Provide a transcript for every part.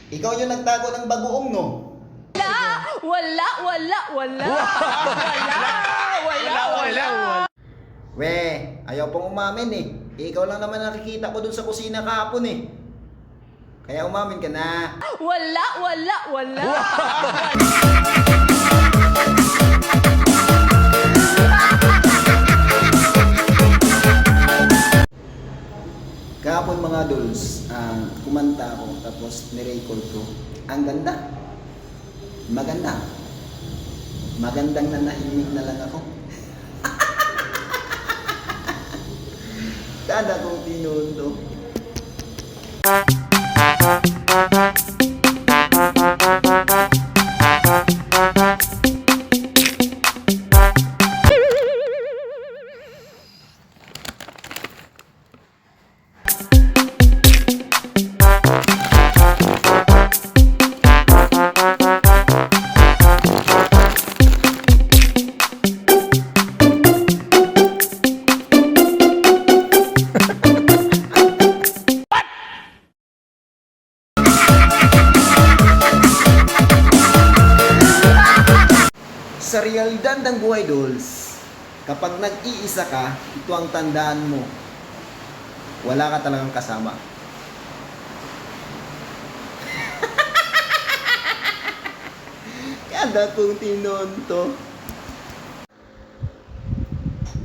Ikaw yung nagtago ng bagoong, no? Wala. We, ayaw pong umamin eh. Ikaw lang naman nakikita ko dun sa kusina kahapon eh. Kaya umamin ka na. Wala. Kahapon mga dolls, kumanta ako tapos nirecord ko. Ang ganda. Maganda. Magandang nanahimik na lang ako. Kada kong pinundo. Sa realidad ng buhay, dolls, kapag nag-iisa ka, ito ang tandaan mo. Wala ka talagang kasama. Kada kong tinonto.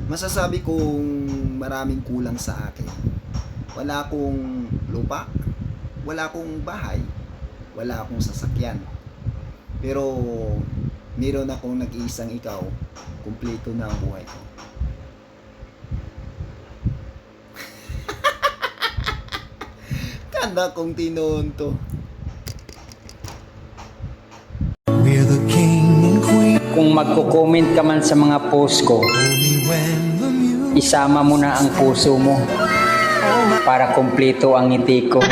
Masasabi kong maraming kulang sa akin. Wala akong lupa, wala akong bahay, wala akong sasakyan. Pero meron akong nag-iisang ikaw, kumpleto na ang buhay ko. Kada kong tinonto. We're the king and queen. Kung magko-comment ka man sa mga post ko, Only when the music isama mo na ang puso mo para kumpleto ang ngiti ko.